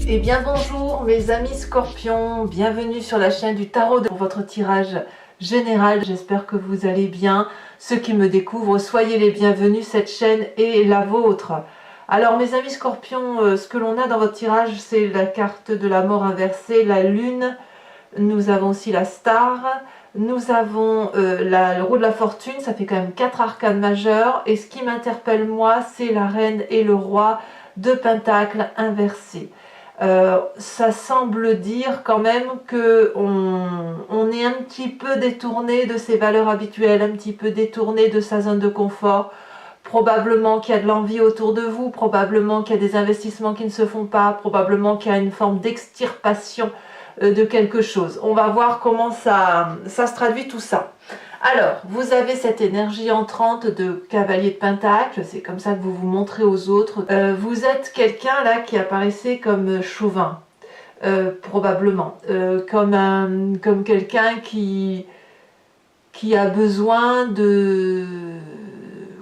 Eh bien bonjour mes amis scorpions, bienvenue sur la chaîne du tarot pour votre tirage général. J'espère que vous allez bien. Ceux qui me découvrent, soyez les bienvenus, cette chaîne est la vôtre. Alors mes amis scorpions, ce que l'on a dans votre tirage, c'est la carte de la mort inversée, la lune. Nous avons aussi la star, nous avons le roue de la fortune, ça fait quand même 4 arcanes majeures. Et ce qui m'interpelle moi, c'est la reine et le roi de pentacles inversés. Ça semble dire quand même que on est un petit peu détourné de ses valeurs habituelles, un petit peu détourné de sa zone de confort. Probablement qu'il y a de l'envie autour de vous, probablement qu'il y a des investissements qui ne se font pas, probablement qu'il y a une forme d'extirpation de quelque chose. On va voir comment ça se traduit tout ça. Alors, vous avez cette énergie entrante de cavalier de pentacle, c'est comme ça que vous vous montrez aux autres. Vous êtes quelqu'un là qui apparaissait comme chauvin, probablement, comme quelqu'un qui a besoin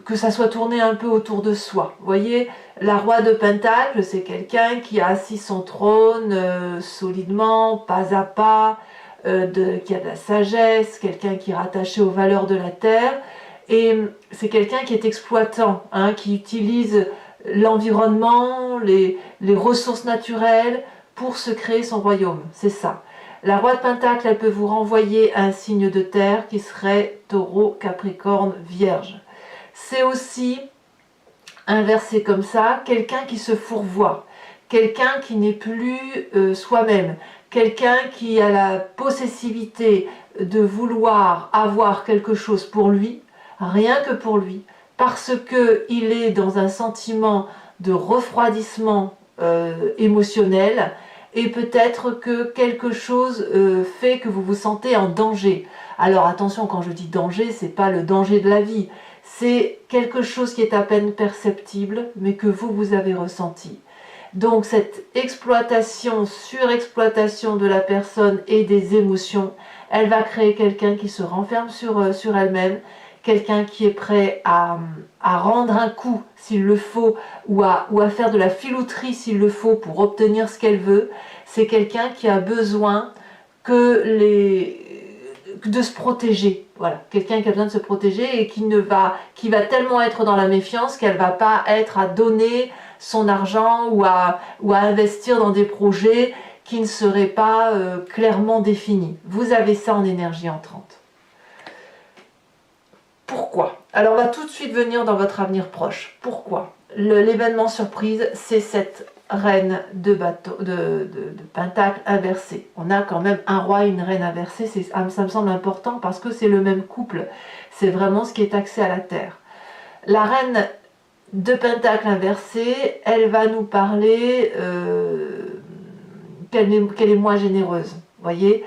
que ça soit tourné un peu autour de soi. Vous voyez, la roi de pentacle, c'est quelqu'un qui a assis son trône solidement, pas à pas, qui a de la sagesse, quelqu'un qui est rattaché aux valeurs de la terre, et c'est quelqu'un qui est exploitant, hein, qui utilise l'environnement, les ressources naturelles pour se créer son royaume, c'est ça. La roi de pentacle, elle peut vous renvoyer à un signe de terre qui serait taureau, capricorne, vierge. C'est aussi, inversé comme ça, quelqu'un qui se fourvoie, quelqu'un qui n'est plus soi-même, quelqu'un qui a la possessivité de vouloir avoir quelque chose pour lui, rien que pour lui, parce qu'il est dans un sentiment de refroidissement émotionnel, et peut-être que quelque chose fait que vous vous sentez en danger. Alors attention, quand je dis danger, c'est pas le danger de la vie, c'est quelque chose qui est à peine perceptible, mais que vous avez ressenti. Donc cette exploitation, surexploitation de la personne et des émotions, elle va créer quelqu'un qui se renferme sur elle-même, quelqu'un qui est prêt à rendre un coup s'il le faut, ou à faire de la filouterie s'il le faut pour obtenir ce qu'elle veut. C'est quelqu'un qui a besoin de se protéger. Voilà, quelqu'un qui a besoin de se protéger et qui va tellement être dans la méfiance qu'elle ne va pas être à donner son argent ou à investir dans des projets qui ne seraient pas clairement définis. Vous avez ça en énergie entrante. Pourquoi? Alors on va tout de suite venir dans votre avenir proche. Pourquoi? L'événement surprise, c'est cette reine de pentacle inversée. On a quand même un roi et une reine inversée, ça me semble important parce que c'est le même couple. C'est vraiment ce qui est axé à la terre. La reine de pentacle inversée, elle va nous parler qu'elle est moins généreuse. Voyez,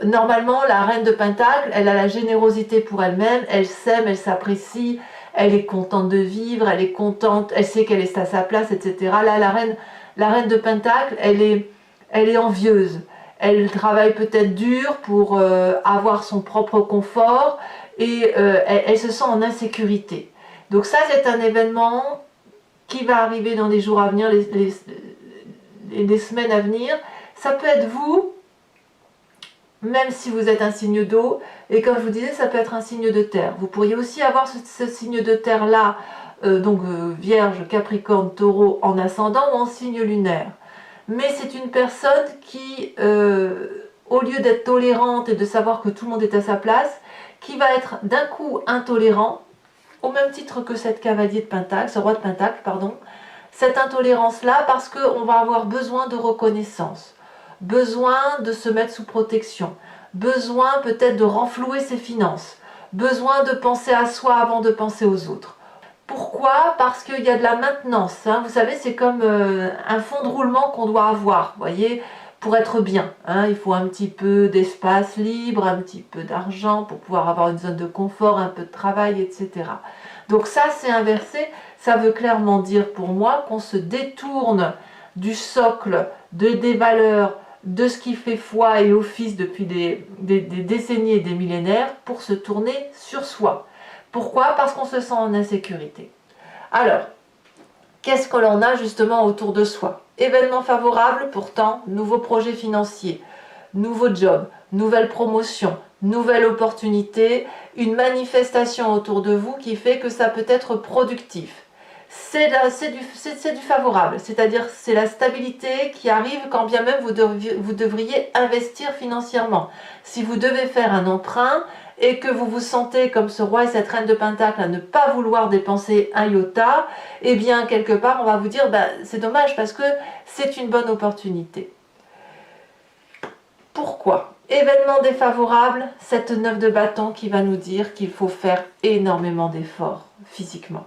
normalement, la reine de pentacle, elle a la générosité pour elle-même, elle s'aime, elle s'apprécie, elle est contente de vivre, elle est contente, elle sait qu'elle est à sa place, etc. Là, la reine de pentacle, elle est envieuse. Elle travaille peut-être dur pour avoir son propre confort et elle se sent en insécurité. Donc ça, c'est un événement qui va arriver dans les jours à venir, les semaines à venir. Ça peut être vous, même si vous êtes un signe d'eau, et comme je vous disais, ça peut être un signe de terre. Vous pourriez aussi avoir ce signe de terre-là, Vierge, Capricorne, Taureau en ascendant ou en signe lunaire. Mais c'est une personne qui, au lieu d'être tolérante et de savoir que tout le monde est à sa place, qui va être d'un coup intolérant, au même titre que cette cavalier de pentacle, ce roi de pentacle, pardon, cette intolérance-là, parce qu'on va avoir besoin de reconnaissance, besoin de se mettre sous protection, besoin peut-être de renflouer ses finances, besoin de penser à soi avant de penser aux autres. Pourquoi? Parce qu'il y a de la maintenance, hein. Vous savez, c'est comme un fond de roulement qu'on doit avoir, voyez, pour être bien, hein. Il faut un petit peu d'espace libre, un petit peu d'argent pour pouvoir avoir une zone de confort, un peu de travail, etc. Donc ça, c'est inversé. Ça veut clairement dire pour moi qu'on se détourne du socle, des valeurs, de ce qui fait foi et office depuis des décennies et des millénaires pour se tourner sur soi. Pourquoi? Parce qu'on se sent en insécurité. Alors, Qu'est-ce que l'on a justement autour de soi? Événements favorables, pourtant, nouveaux projets financiers, nouveau job, nouvelle promotion, nouvelle opportunité, une manifestation autour de vous qui fait que ça peut être productif. C'est du favorable, c'est-à-dire c'est la stabilité qui arrive quand bien même vous devriez investir financièrement. Si vous devez faire un emprunt et que vous vous sentez comme ce roi et cette reine de Pentacle à ne pas vouloir dépenser un iota, eh bien quelque part on va vous dire c'est dommage parce que c'est une bonne opportunité. Pourquoi? Événement défavorable, cette 9 de bâton qui va nous dire qu'il faut faire énormément d'efforts physiquement.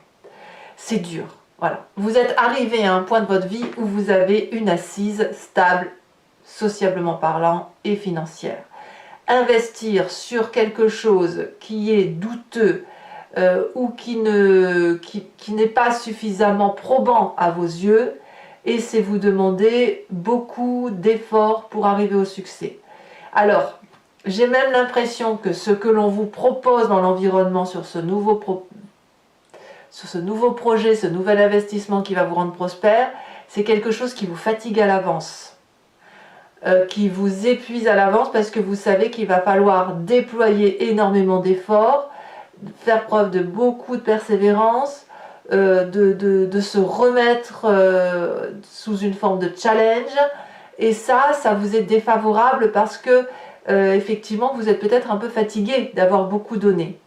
C'est dur, voilà. Vous êtes arrivé à un point de votre vie où vous avez une assise stable, sociablement parlant et financière. Investir sur quelque chose qui est douteux ou qui n'est pas suffisamment probant à vos yeux, et c'est vous demander beaucoup d'efforts pour arriver au succès. Alors, j'ai même l'impression que ce que l'on vous propose dans l'environnement sur ce nouveau projet, ce nouvel investissement qui va vous rendre prospère, c'est quelque chose qui vous fatigue à l'avance, qui vous épuise à l'avance parce que vous savez qu'il va falloir déployer énormément d'efforts, faire preuve de beaucoup de persévérance, de se remettre sous une forme de challenge, et ça vous est défavorable parce que effectivement vous êtes peut-être un peu fatigué d'avoir beaucoup donné.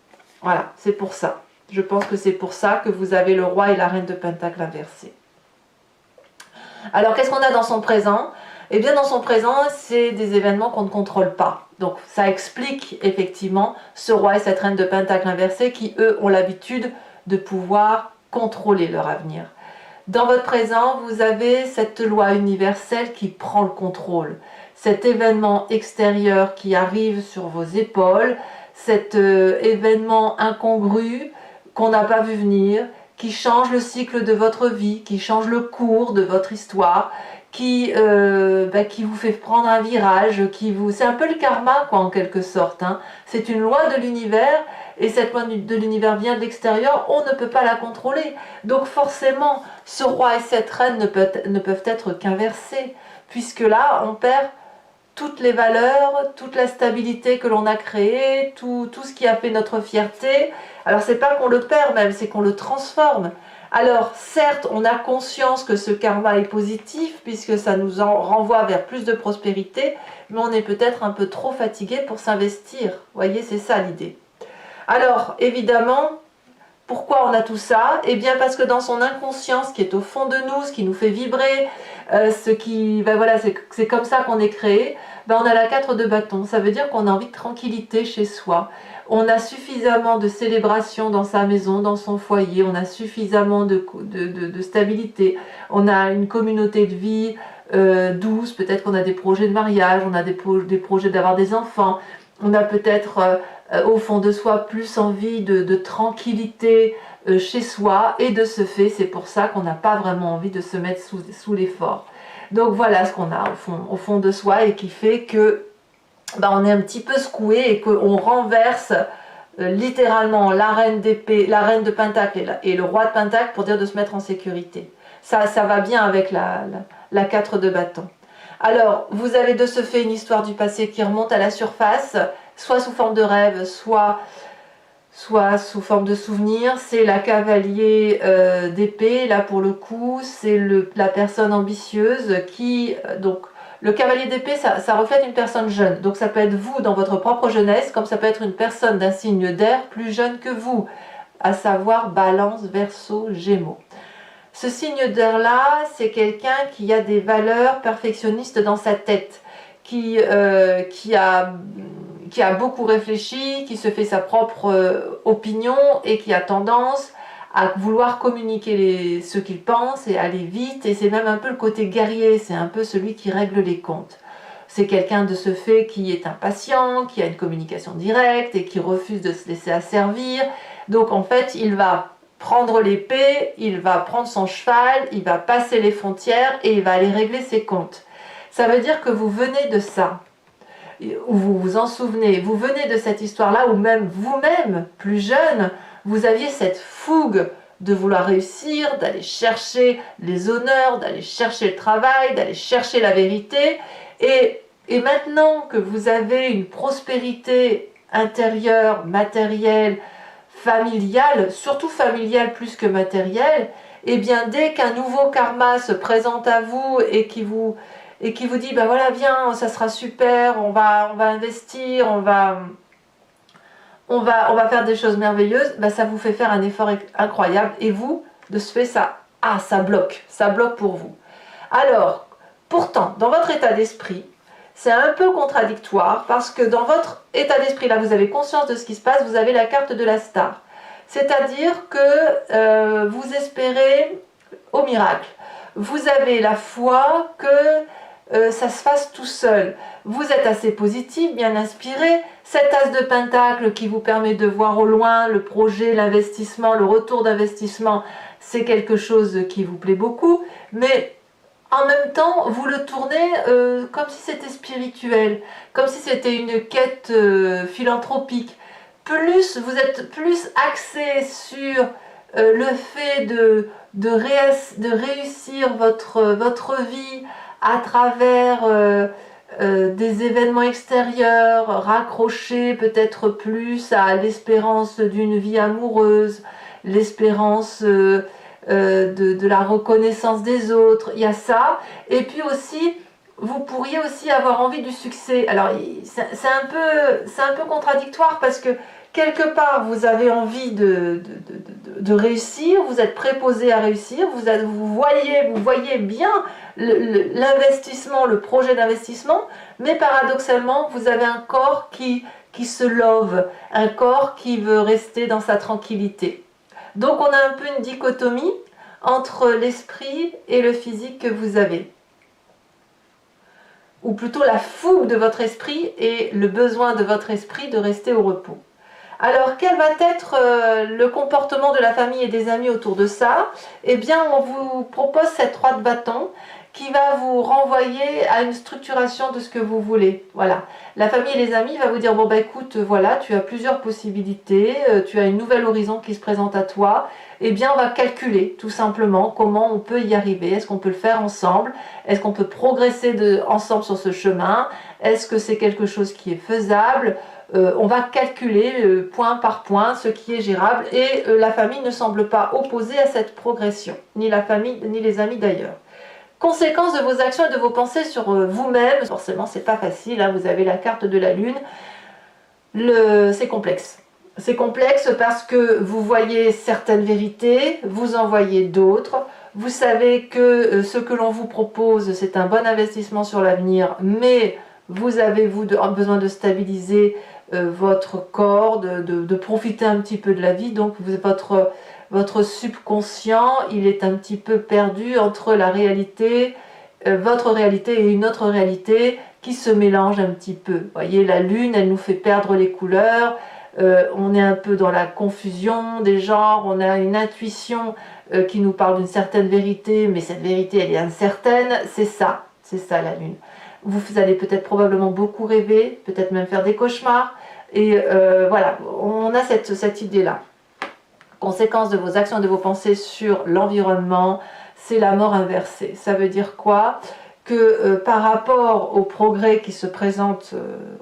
Voilà, c'est pour ça. Je pense que c'est pour ça que vous avez le roi et la reine de Pentacle inversés. Alors qu'est-ce qu'on a dans son présent? Eh bien dans son présent, c'est des événements qu'on ne contrôle pas. Donc ça explique effectivement ce roi et cette reine de Pentacle inversés qui eux ont l'habitude de pouvoir contrôler leur avenir. Dans votre présent, vous avez cette loi universelle qui prend le contrôle. Cet événement extérieur qui arrive sur vos épaules, cet événement incongru qu'on n'a pas vu venir, qui change le cycle de votre vie, qui change le cours de votre histoire, qui vous fait prendre un virage, c'est un peu le karma quoi en quelque sorte. Hein. C'est une loi de l'univers et cette loi de l'univers vient de l'extérieur, on ne peut pas la contrôler. Donc forcément, ce roi et cette reine ne peuvent être qu'inversés, puisque là on perd toutes les valeurs, toute la stabilité que l'on a créée, tout ce qui a fait notre fierté. Alors c'est pas qu'on le perd même, c'est qu'on le transforme. Alors certes, on a conscience que ce karma est positif, puisque ça nous en renvoie vers plus de prospérité, mais on est peut-être un peu trop fatigué pour s'investir. Vous voyez, c'est ça l'idée. Alors évidemment, pourquoi on a tout ça? Eh bien parce que dans son inconscience qui est au fond de nous, ce qui nous fait vibrer, c'est comme ça qu'on est créé, on a la 4 de bâton. Ça veut dire qu'on a envie de tranquillité chez soi. On a suffisamment de célébration dans sa maison, dans son foyer, on a suffisamment de stabilité, on a une communauté de vie douce, peut-être qu'on a des projets de mariage, on a des projets d'avoir des enfants, on a peut-être au fond de soi plus envie de tranquillité chez soi, et de ce fait c'est pour ça qu'on n'a pas vraiment envie de se mettre sous l'effort. Donc voilà ce qu'on a au fond de soi et qui fait que on est un petit peu secoué et qu'on renverse littéralement la reine d'épée, la reine de Pentacle et le roi de Pentacle pour dire de se mettre en sécurité. Ça va bien avec la 4 de bâton. Alors vous avez de ce fait une histoire du passé qui remonte à la surface, soit sous forme de rêve, soit sous forme de souvenir. C'est la cavalier d'épée, là pour le coup, c'est la personne ambitieuse qui... donc le cavalier d'épée, ça reflète une personne jeune. Donc ça peut être vous dans votre propre jeunesse, comme ça peut être une personne d'un signe d'air plus jeune que vous, à savoir Balance, Verseau, Gémeaux. Ce signe d'air-là, c'est quelqu'un qui a des valeurs perfectionnistes dans sa tête, qui a beaucoup réfléchi, qui se fait sa propre opinion et qui a tendance à vouloir communiquer ce qu'il pense et aller vite, et c'est même un peu le côté guerrier, c'est un peu celui qui règle les comptes. C'est quelqu'un de ce fait qui est impatient, qui a une communication directe et qui refuse de se laisser asservir. Donc en fait, il va prendre l'épée, il va prendre son cheval, il va passer les frontières et il va aller régler ses comptes. Ça veut dire que vous venez de ça, ou vous vous en souvenez, vous venez de cette histoire-là, ou même vous-même, plus jeune, vous aviez cette fougue de vouloir réussir, d'aller chercher les honneurs, d'aller chercher le travail, d'aller chercher la vérité. Et maintenant que vous avez une prospérité intérieure, matérielle, familiale, surtout familiale plus que matérielle, et bien dès qu'un nouveau karma se présente à vous et qui vous dit, ben voilà, viens, ça sera super, on va investir, on va faire des choses merveilleuses, ben ça vous fait faire un effort incroyable, et vous, de ce fait, ça bloque pour vous. Alors, pourtant, dans votre état d'esprit, c'est un peu contradictoire, parce que dans votre état d'esprit, là, vous avez conscience de ce qui se passe, vous avez la carte de la star. C'est-à-dire que vous espérez au miracle. Vous avez la foi que ça se fasse tout seul. Vous êtes assez positif, bien inspiré. Cet as de pentacle qui vous permet de voir au loin le projet, l'investissement, le retour d'investissement, c'est quelque chose qui vous plaît beaucoup. Mais en même temps, vous le tournez comme si c'était spirituel, comme si c'était une quête philanthropique. Vous êtes plus axé sur le fait de réussir votre vie à travers des événements extérieurs, raccrochés peut-être plus à l'espérance d'une vie amoureuse, l'espérance de la reconnaissance des autres, il y a ça. Et puis aussi, vous pourriez aussi avoir envie du succès. Alors, c'est un peu contradictoire, parce que quelque part, vous avez envie de réussir, vous êtes préposé à réussir, vous voyez bien l'investissement, le projet d'investissement, mais paradoxalement, vous avez un corps qui se love, un corps qui veut rester dans sa tranquillité. Donc on a un peu une dichotomie entre l'esprit et le physique que vous avez. Ou plutôt la fougue de votre esprit et le besoin de votre esprit de rester au repos. Alors, quel va être le comportement de la famille et des amis autour de ça? Eh bien, on vous propose cette 3 de bâton qui va vous renvoyer à une structuration de ce que vous voulez. Voilà. La famille et les amis va vous dire, bon bah écoute, voilà, tu as plusieurs possibilités, tu as une nouvelle horizon qui se présente à toi. Eh bien, on va calculer tout simplement comment on peut y arriver. Est-ce qu'on peut le faire ensemble? Est-ce qu'on peut progresser ensemble sur ce chemin? Est-ce que c'est quelque chose qui est faisable? On va calculer point par point ce qui est gérable, et la famille ne semble pas opposée à cette progression, ni la famille ni les amis d'ailleurs. Conséquences de vos actions et de vos pensées sur vous-même, forcément c'est pas facile, hein, vous avez la carte de la lune, c'est complexe. C'est complexe parce que vous voyez certaines vérités, vous en voyez d'autres, vous savez que ce que l'on vous propose c'est un bon investissement sur l'avenir, mais vous avez besoin de stabiliser votre corps, de profiter un petit peu de la vie, donc votre subconscient, il est un petit peu perdu entre la réalité, votre réalité et une autre réalité qui se mélange un petit peu. Vous voyez, la lune, elle nous fait perdre les couleurs, on est un peu dans la confusion des genres, on a une intuition qui nous parle d'une certaine vérité, mais cette vérité, elle est incertaine, c'est ça la lune. Vous allez peut-être probablement beaucoup rêver, peut-être même faire des cauchemars, et voilà, on a cette idée-là. Conséquence de vos actions et de vos pensées sur l'environnement, c'est la mort inversée. Ça veut dire quoi? Que par rapport au progrès qui se présente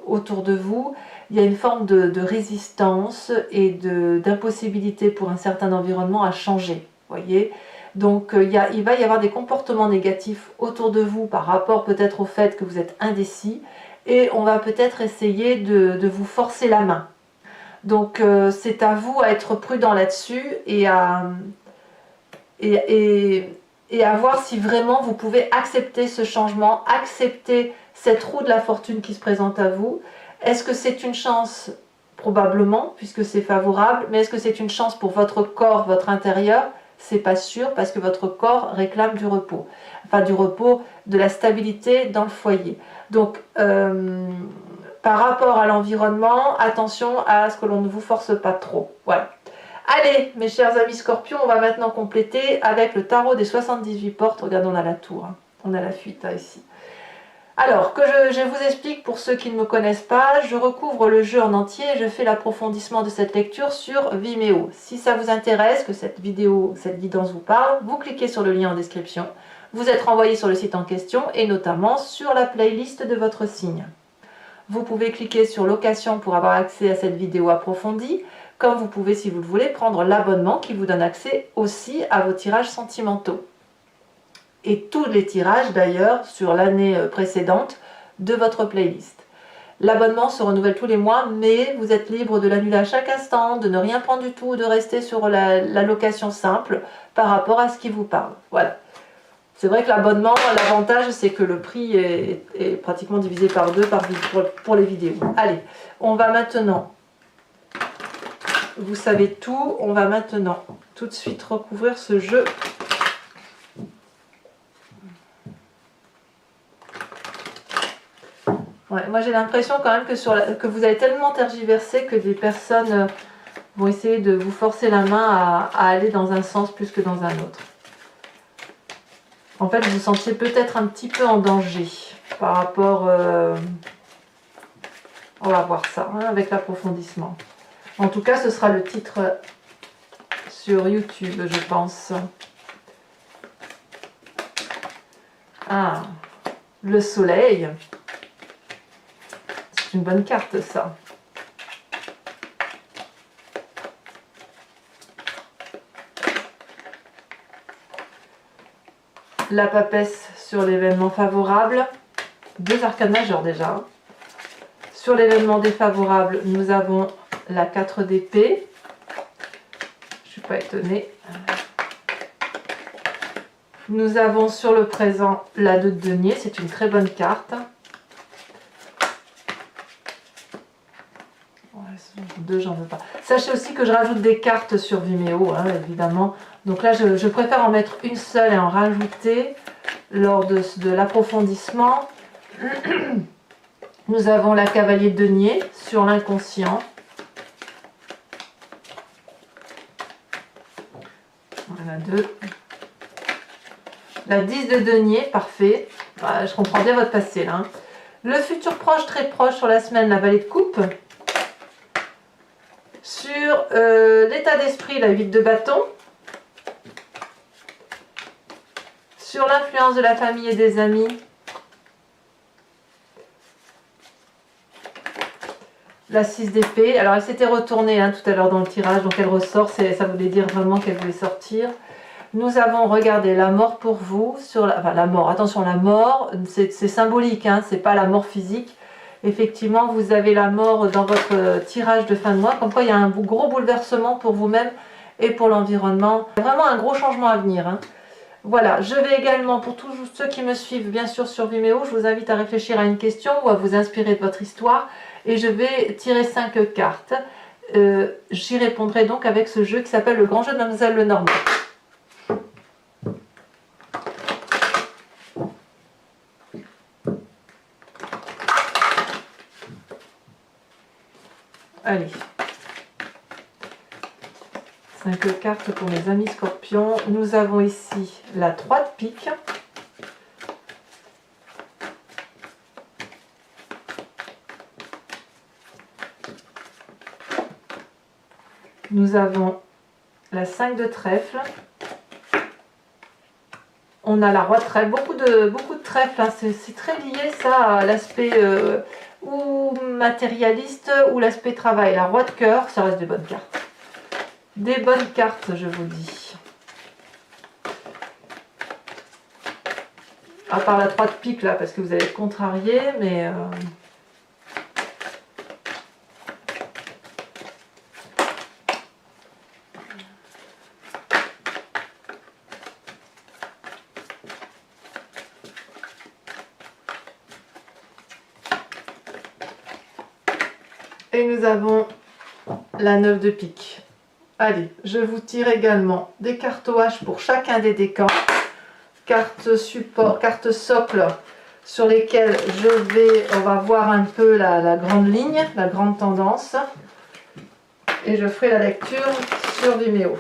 autour de vous, il y a une forme de résistance et d'impossibilité pour un certain environnement à changer. Voyez, donc il va y avoir des comportements négatifs autour de vous par rapport peut-être au fait que vous êtes indécis, et on va peut-être essayer de vous forcer la main. Donc c'est à vous à être prudent là-dessus et à voir si vraiment vous pouvez accepter ce changement, accepter cette roue de la fortune qui se présente à vous. Est-ce que c'est une chance? Probablement, puisque c'est favorable, mais est-ce que c'est une chance pour votre corps, votre intérieur? C'est pas sûr, parce que votre corps réclame du repos. Enfin, du repos, de la stabilité dans le foyer. Donc, par rapport à l'environnement, attention à ce que l'on ne vous force pas trop. Voilà. Allez, mes chers amis Scorpions, on va maintenant compléter avec le tarot des 78 portes. Regardez, on a la tour, hein. On a la fuite, hein, ici. Alors, je vous explique pour ceux qui ne me connaissent pas, je recouvre le jeu en entier et je fais l'approfondissement de cette lecture sur Vimeo. Si ça vous intéresse, que cette guidance vous parle, vous cliquez sur le lien en description. Vous êtes renvoyé sur le site en question et notamment sur la playlist de votre signe. Vous pouvez cliquer sur location pour avoir accès à cette vidéo approfondie, comme vous pouvez, si vous le voulez, prendre l'abonnement qui vous donne accès aussi à vos tirages sentimentaux. Et tous les tirages d'ailleurs sur l'année précédente de votre playlist. L'abonnement se renouvelle tous les mois, mais vous êtes libre de l'annuler à chaque instant, de ne rien prendre du tout, de rester sur la location simple par rapport à ce qui vous parle. Voilà. C'est vrai que l'abonnement, l'avantage c'est que le prix est pratiquement divisé par deux pour les vidéos. Allez, on va maintenant, vous savez tout, on va maintenant tout de suite recouvrir ce jeu. Ouais, moi j'ai l'impression quand même que vous avez tellement tergiversé que des personnes vont essayer de vous forcer la main à aller dans un sens plus que dans un autre. En fait, vous vous sentiez peut-être un petit peu en danger par rapport... on va voir ça hein, avec l'approfondissement. En tout cas, ce sera le titre sur YouTube, je pense. Ah, le soleil. C'est une bonne carte, ça. La papesse sur l'événement favorable. 2 arcanes majeures déjà. Sur l'événement défavorable, nous avons la 4 d'épée. Je ne suis pas étonnée. Nous avons sur le présent la 2 de denier. C'est une très bonne carte. Deux, j'en veux pas. Sachez aussi que je rajoute des cartes sur Vimeo, hein, évidemment. Donc là, je préfère en mettre une seule et en rajouter lors de l'approfondissement. Nous avons la cavalier de denier sur l'inconscient. Voilà, 2. La 10 de denier, parfait. Voilà, je comprends bien votre passé là. Hein. Le futur proche, très proche sur la semaine, la vallée de coupe. Sur l'état d'esprit, la 8 de bâton. Sur l'influence de la famille et des amis. La 6 d'épée. Alors elle s'était retournée hein, tout à l'heure dans le tirage, donc elle ressort. Ça voulait dire vraiment qu'elle voulait sortir. Nous avons regardé la mort pour vous. Enfin la mort, attention, la mort, c'est symbolique, hein, c'est pas la mort physique. Effectivement, vous avez la mort dans votre tirage de fin de mois. Comme quoi, il y a un gros bouleversement pour vous-même et pour l'environnement. Vraiment un gros changement à venir. Hein. Voilà, je vais également, pour tous ceux qui me suivent, bien sûr, sur Vimeo, je vous invite à réfléchir à une question ou à vous inspirer de votre histoire. Et je vais tirer 5 cartes. J'y répondrai donc avec ce jeu qui s'appelle le grand jeu de Mademoiselle Lenormand. Allez, 5 cartes pour mes amis scorpions. Nous avons ici la 3 de pique. Nous avons la 5 de trèfle. On a la roi de trèfle, beaucoup de trèfle, hein. C'est très lié ça à l'aspect ou matérialiste ou l'aspect travail. La roi de cœur, ça reste des bonnes cartes. Des bonnes cartes, je vous dis. À part la 3 de pique là, parce que vous allez être contrarié, mais... Et nous avons la 9 de pique. Allez, je vous tire également des cartes OH pour chacun des décans. Cartes support, cartes socle sur lesquelles on va voir un peu la grande ligne, la grande tendance. Et je ferai la lecture sur Vimeo.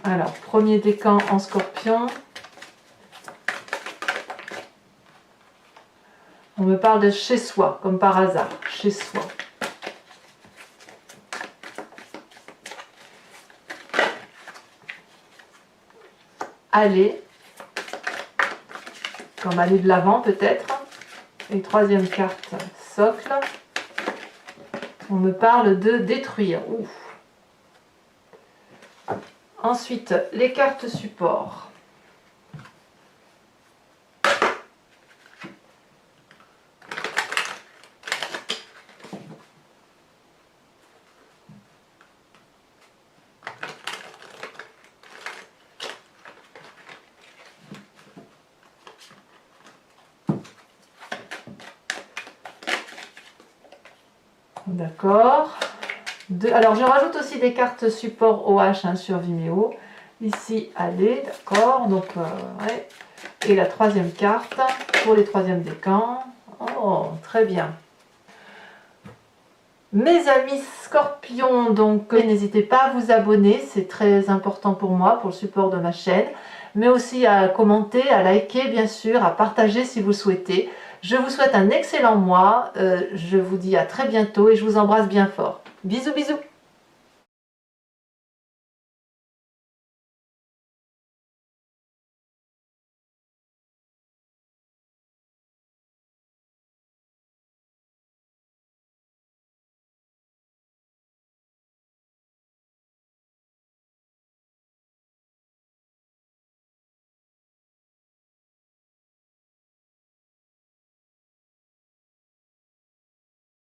Alors, premier décan en Scorpion. On me parle de chez soi, comme par hasard, chez soi. Aller, comme aller de l'avant peut-être. Et troisième carte, socle. On me parle de détruire. Ouf. Ensuite, les cartes support. D'accord. Alors, je rajoute aussi des cartes support OH hein, sur Vimeo. Ici, allez, d'accord. Donc, ouais. Et la troisième carte pour les troisièmes décans. Oh, très bien. Mes amis Scorpions, donc n'hésitez pas à vous abonner, c'est très important pour moi, pour le support de ma chaîne, mais aussi à commenter, à liker bien sûr, à partager si vous le souhaitez. Je vous souhaite un excellent mois, je vous dis à très bientôt et je vous embrasse bien fort. Bisous bisous.